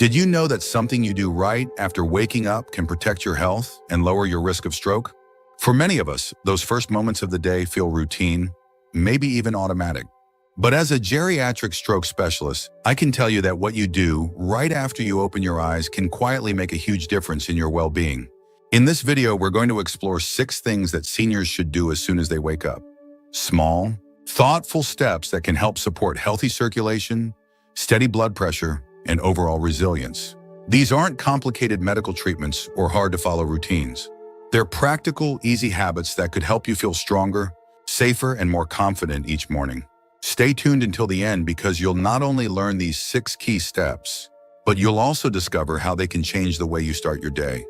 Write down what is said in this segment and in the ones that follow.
Did you know that something you do right after waking up can protect your health and lower your risk of stroke? For many of us, those first moments of the day feel routine, maybe even automatic. But as a geriatric stroke specialist, I can tell you that what you do right after you open your eyes can quietly make a huge difference in your well-being. In this video, we're going to explore 6 things that seniors should do as soon as they wake up. Small, thoughtful steps that can help support healthy circulation, steady blood pressure, and overall resilience. These aren't complicated medical treatments or hard-to-follow routines. They're practical, easy habits that could help you feel stronger, safer, and more confident each morning. Stay tuned until the end because you'll not only learn these 6 key steps, but you'll also discover how they can change the way you start your day,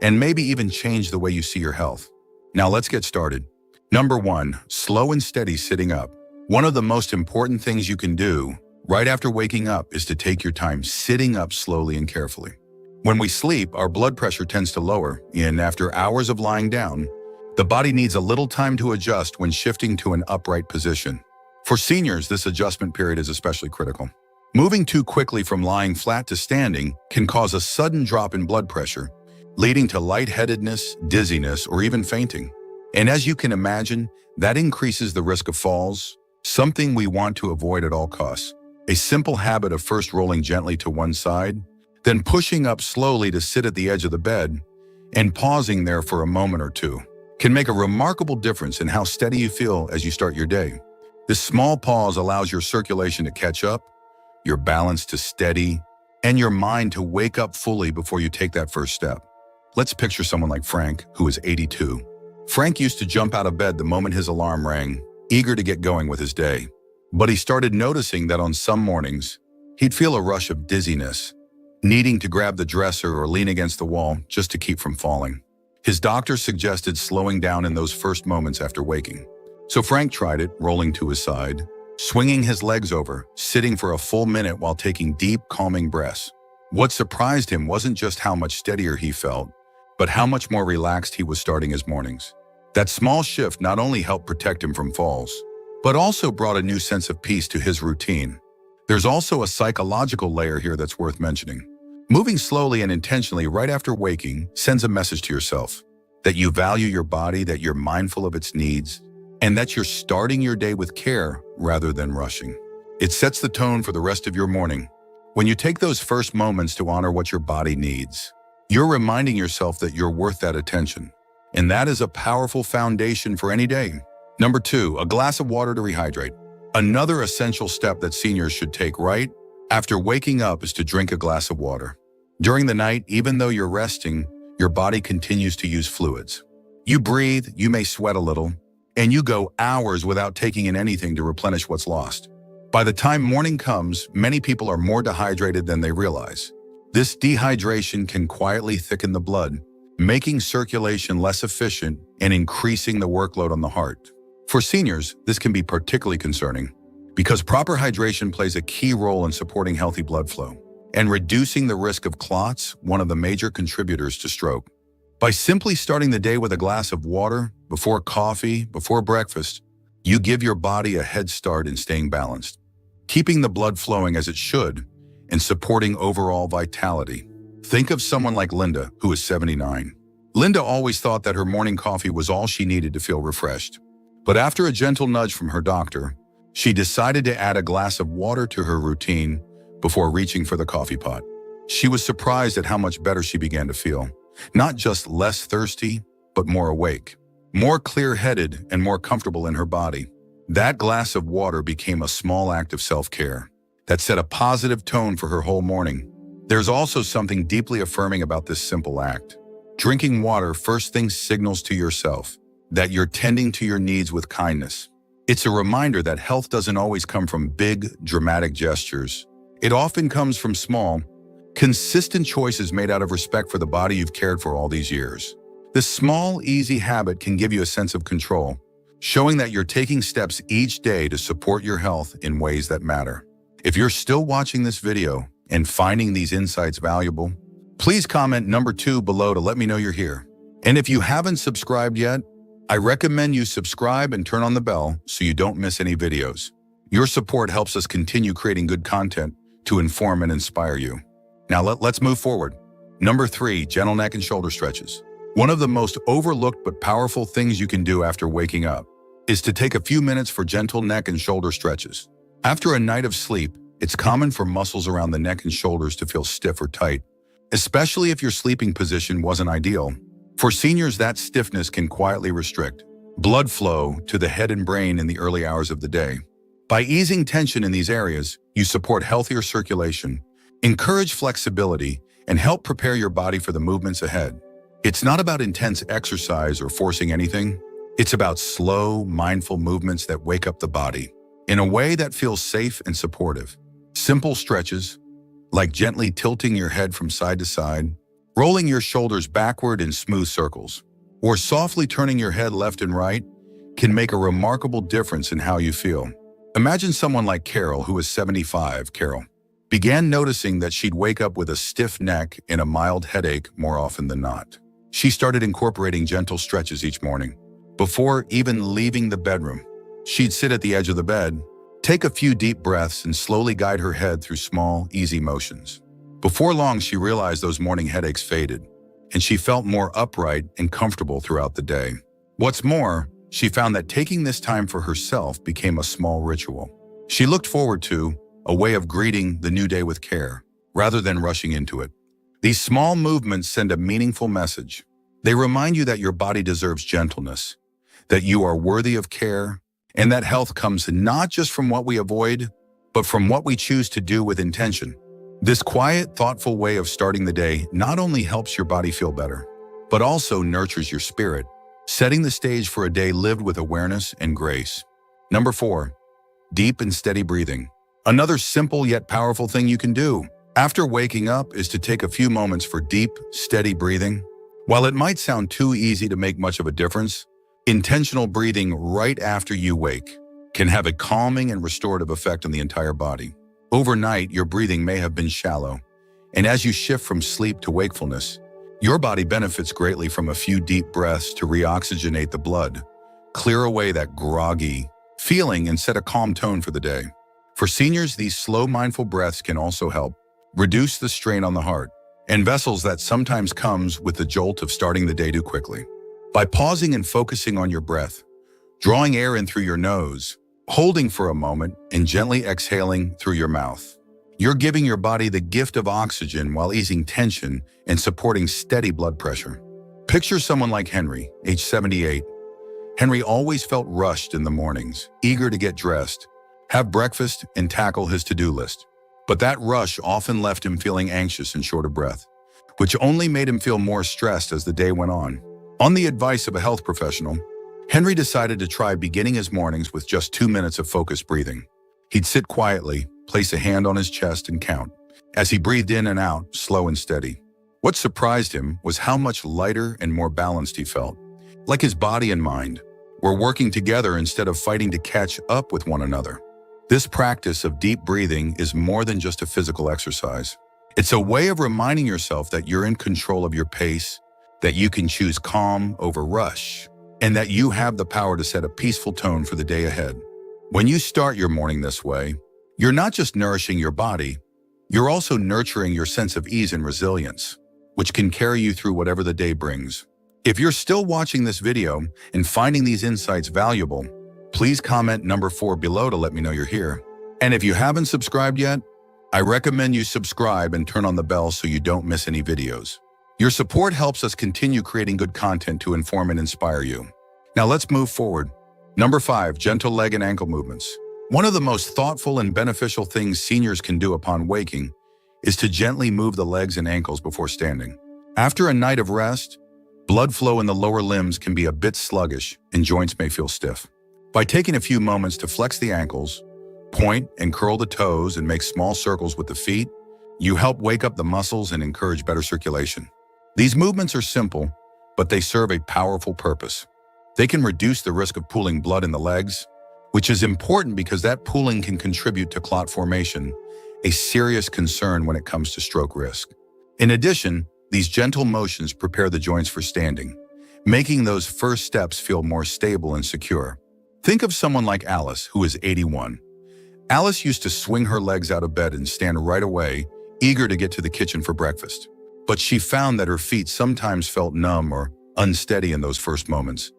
and maybe even change the way you see your health. Now let's get started. Number 1, slow and steady sitting up. One of the most important things you can do right after waking up is to take your time sitting up slowly and carefully. When we sleep, our blood pressure tends to lower, and after hours of lying down, the body needs a little time to adjust when shifting to an upright position. For seniors, this adjustment period is especially critical. Moving too quickly from lying flat to standing can cause a sudden drop in blood pressure, leading to lightheadedness, dizziness, or even fainting. And as you can imagine, that increases the risk of falls, something we want to avoid at all costs. A simple habit of first rolling gently to one side, then pushing up slowly to sit at the edge of the bed, and pausing there for a moment or two can make a remarkable difference in how steady you feel as you start your day. This small pause allows your circulation to catch up, your balance to steady, and your mind to wake up fully before you take that first step. Let's picture someone like Frank, who is 82. Frank used to jump out of bed the moment his alarm rang, eager to get going with his day. But he started noticing that on some mornings, he'd feel a rush of dizziness, needing to grab the dresser or lean against the wall just to keep from falling. His doctor suggested slowing down in those first moments after waking. So Frank tried it, rolling to his side, swinging his legs over, sitting for a full minute while taking deep, calming breaths. What surprised him wasn't just how much steadier he felt, but how much more relaxed he was starting his mornings. That small shift not only helped protect him from falls, but also brought a new sense of peace to his routine. There's also a psychological layer here that's worth mentioning. Moving slowly and intentionally right after waking sends a message to yourself that you value your body, that you're mindful of its needs, and that you're starting your day with care rather than rushing. It sets the tone for the rest of your morning. When you take those first moments to honor what your body needs, you're reminding yourself that you're worth that attention. And that is a powerful foundation for any day. Number 2, a glass of water to rehydrate. Another essential step that seniors should take right after waking up is to drink a glass of water. During the night, even though you're resting, your body continues to use fluids. You breathe, you may sweat a little, and you go hours without taking in anything to replenish what's lost. By the time morning comes, many people are more dehydrated than they realize. This dehydration can quietly thicken the blood, making circulation less efficient and increasing the workload on the heart. For seniors, this can be particularly concerning because proper hydration plays a key role in supporting healthy blood flow and reducing the risk of clots, one of the major contributors to stroke. By simply starting the day with a glass of water, before coffee, before breakfast, you give your body a head start in staying balanced, keeping the blood flowing as it should, and supporting overall vitality. Think of someone like Linda, who is 79. Linda always thought that her morning coffee was all she needed to feel refreshed. But after a gentle nudge from her doctor, she decided to add a glass of water to her routine before reaching for the coffee pot. She was surprised at how much better she began to feel. Not just less thirsty, but more awake, more clear-headed, and more comfortable in her body. That glass of water became a small act of self-care that set a positive tone for her whole morning. There's also something deeply affirming about this simple act. Drinking water first thing signals to yourself that you're tending to your needs with kindness. It's a reminder that health doesn't always come from big, dramatic gestures. It often comes from small, consistent choices made out of respect for the body you've cared for all these years. This small, easy habit can give you a sense of control, showing that you're taking steps each day to support your health in ways that matter. If you're still watching this video and finding these insights valuable, please comment number 2 below to let me know you're here. And if you haven't subscribed yet, I recommend you subscribe and turn on the bell so you don't miss any videos. Your support helps us continue creating good content to inform and inspire you. Now let's move forward. Number 3, gentle neck and shoulder stretches. One of the most overlooked but powerful things you can do after waking up is to take a few minutes for gentle neck and shoulder stretches. After a night of sleep, it's common for muscles around the neck and shoulders to feel stiff or tight, especially if your sleeping position wasn't ideal. For seniors, that stiffness can quietly restrict blood flow to the head and brain in the early hours of the day. By easing tension in these areas, you support healthier circulation, encourage flexibility, and help prepare your body for the movements ahead. It's not about intense exercise or forcing anything. It's about slow, mindful movements that wake up the body in a way that feels safe and supportive. Simple stretches, like gently tilting your head from side to side, rolling your shoulders backward in smooth circles, or softly turning your head left and right, can make a remarkable difference in how you feel. Imagine someone like Carol, who is 75. Carol began noticing that she'd wake up with a stiff neck and a mild headache more often than not. She started incorporating gentle stretches each morning. Before even leaving the bedroom, she'd sit at the edge of the bed, take a few deep breaths, and slowly guide her head through small, easy motions. Before long, she realized those morning headaches faded, and she felt more upright and comfortable throughout the day. What's more, she found that taking this time for herself became a small ritual she looked forward to, a way of greeting the new day with care, rather than rushing into it. These small movements send a meaningful message. They remind you that your body deserves gentleness, that you are worthy of care, and that health comes not just from what we avoid, but from what we choose to do with intention. This quiet, thoughtful way of starting the day not only helps your body feel better, but also nurtures your spirit, setting the stage for a day lived with awareness and grace. Number 4, deep and steady breathing. Another simple yet powerful thing you can do after waking up is to take a few moments for deep, steady breathing. While it might sound too easy to make much of a difference, intentional breathing right after you wake can have a calming and restorative effect on the entire body. Overnight, your breathing may have been shallow, and as you shift from sleep to wakefulness, your body benefits greatly from a few deep breaths to reoxygenate the blood, clear away that groggy feeling, and set a calm tone for the day. For seniors, these slow, mindful breaths can also help reduce the strain on the heart and vessels that sometimes comes with the jolt of starting the day too quickly. By pausing and focusing on your breath, drawing air in through your nose, holding for a moment, and gently exhaling through your mouth, you're giving your body the gift of oxygen while easing tension and supporting steady blood pressure. Picture someone like Henry, age 78. Henry always felt rushed in the mornings, eager to get dressed, have breakfast, and tackle his to-do list. But that rush often left him feeling anxious and short of breath, which only made him feel more stressed as the day went on. On the advice of a health professional, Henry decided to try beginning his mornings with just 2 minutes of focused breathing. He'd sit quietly, place a hand on his chest, and count as he breathed in and out, slow and steady. What surprised him was how much lighter and more balanced he felt, like his body and mind were working together instead of fighting to catch up with one another. This practice of deep breathing is more than just a physical exercise. It's a way of reminding yourself that you're in control of your pace, that you can choose calm over rush, and that you have the power to set a peaceful tone for the day ahead. When you start your morning this way, you're not just nourishing your body, you're also nurturing your sense of ease and resilience, which can carry you through whatever the day brings. If you're still watching this video and finding these insights valuable, please comment number 4 below to let me know you're here. And if you haven't subscribed yet, I recommend you subscribe and turn on the bell so you don't miss any videos. Your support helps us continue creating good content to inform and inspire you. Now let's move forward. Number 5, gentle leg and ankle movements. One of the most thoughtful and beneficial things seniors can do upon waking is to gently move the legs and ankles before standing. After a night of rest, blood flow in the lower limbs can be a bit sluggish and joints may feel stiff. By taking a few moments to flex the ankles, point and curl the toes, and make small circles with the feet, you help wake up the muscles and encourage better circulation. These movements are simple, but they serve a powerful purpose. They can reduce the risk of pooling blood in the legs, which is important because that pooling can contribute to clot formation, a serious concern when it comes to stroke risk. In addition, these gentle motions prepare the joints for standing, making those first steps feel more stable and secure. Think of someone like Alice, who is 81. Alice used to swing her legs out of bed and stand right away, eager to get to the kitchen for breakfast. But she found that her feet sometimes felt numb or unsteady in those first moments,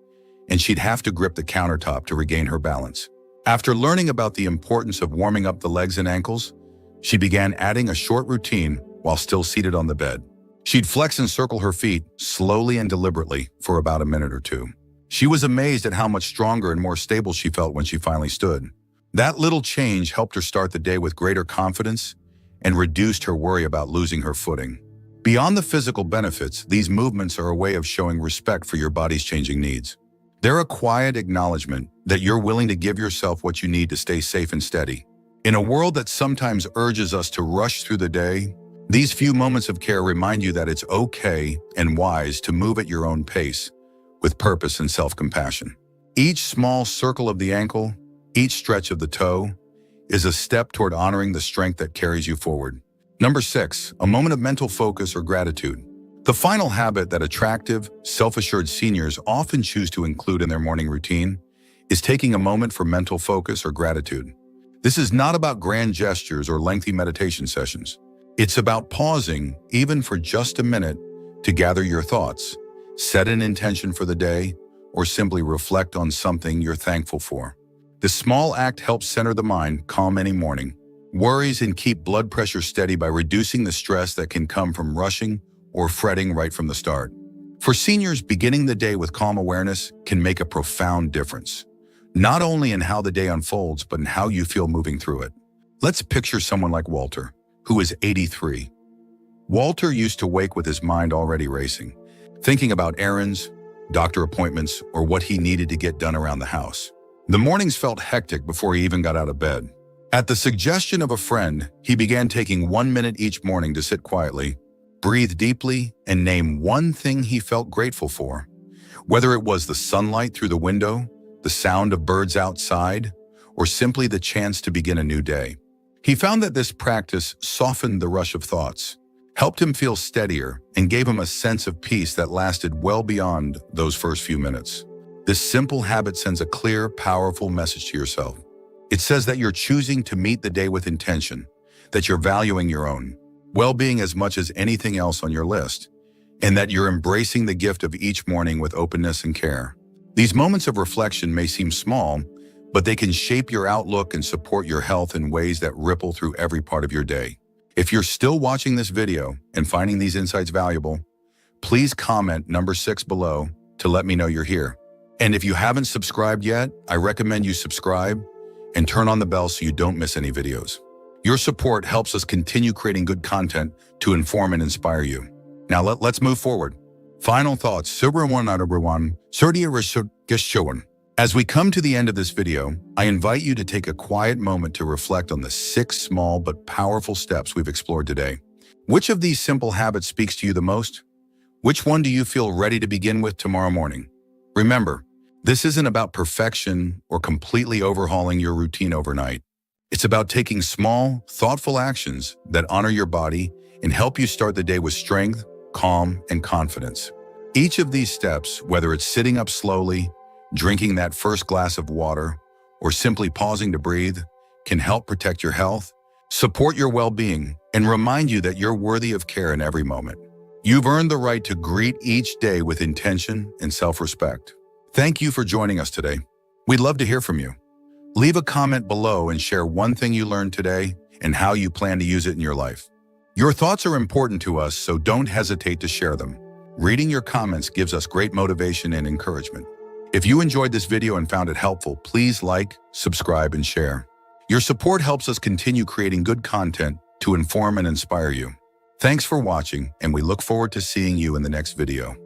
and she'd have to grip the countertop to regain her balance. After learning about the importance of warming up the legs and ankles, she began adding a short routine while still seated on the bed. She'd flex and circle her feet slowly and deliberately for about a minute or two. She was amazed at how much stronger and more stable she felt when she finally stood. That little change helped her start the day with greater confidence and reduced her worry about losing her footing. Beyond the physical benefits, these movements are a way of showing respect for your body's changing needs. They're a quiet acknowledgement that you're willing to give yourself what you need to stay safe and steady. In a world that sometimes urges us to rush through the day, these few moments of care remind you that it's okay and wise to move at your own pace, with purpose and self-compassion. Each small circle of the ankle, each stretch of the toe, is a step toward honoring the strength that carries you forward. Number 6, a moment of mental focus or gratitude. The final habit that attractive, self-assured seniors often choose to include in their morning routine is taking a moment for mental focus or gratitude. This is not about grand gestures or lengthy meditation sessions. It's about pausing, even for just a minute, to gather your thoughts, set an intention for the day, or simply reflect on something you're thankful for. This small act helps center the mind, calm any morning worries, and keep blood pressure steady by reducing the stress that can come from rushing or fretting right from the start. For seniors, beginning the day with calm awareness can make a profound difference, not only in how the day unfolds, but in how you feel moving through it. Let's picture someone like Walter, who is 83. Walter used to wake with his mind already racing, thinking about errands, doctor appointments, or what he needed to get done around the house. The mornings felt hectic before he even got out of bed. At the suggestion of a friend, he began taking 1 minute each morning to sit quietly, breathe deeply, and name one thing he felt grateful for. Whether it was the sunlight through the window, the sound of birds outside, or simply the chance to begin a new day. He found that this practice softened the rush of thoughts, helped him feel steadier, and gave him a sense of peace that lasted well beyond those first few minutes. This simple habit sends a clear, powerful message to yourself. It says that you're choosing to meet the day with intention, that you're valuing your own well-being as much as anything else on your list, and that you're embracing the gift of each morning with openness and care. These moments of reflection may seem small, but they can shape your outlook and support your health in ways that ripple through every part of your day. If you're still watching this video and finding these insights valuable, please comment number 6 below to let me know you're here. And if you haven't subscribed yet, I recommend you subscribe and turn on the bell so you don't miss any videos. Your support helps us continue creating good content to inform and inspire you. Now let's move forward. Final thoughts. As we come to the end of this video, I invite you to take a quiet moment to reflect on the 6 small but powerful steps we've explored today. Which of these simple habits speaks to you the most? Which one do you feel ready to begin with tomorrow morning? Remember, this isn't about perfection or completely overhauling your routine overnight. It's about taking small, thoughtful actions that honor your body and help you start the day with strength, calm, and confidence. Each of these steps, whether it's sitting up slowly, drinking that first glass of water, or simply pausing to breathe, can help protect your health, support your well-being, and remind you that you're worthy of care in every moment. You've earned the right to greet each day with intention and self-respect. Thank you for joining us today. We'd love to hear from you. Leave a comment below and share one thing you learned today and how you plan to use it in your life. Your thoughts are important to us, so don't hesitate to share them. Reading your comments gives us great motivation and encouragement. If you enjoyed this video and found it helpful, please like, subscribe, and share. Your support helps us continue creating good content to inform and inspire you. Thanks for watching, and we look forward to seeing you in the next video.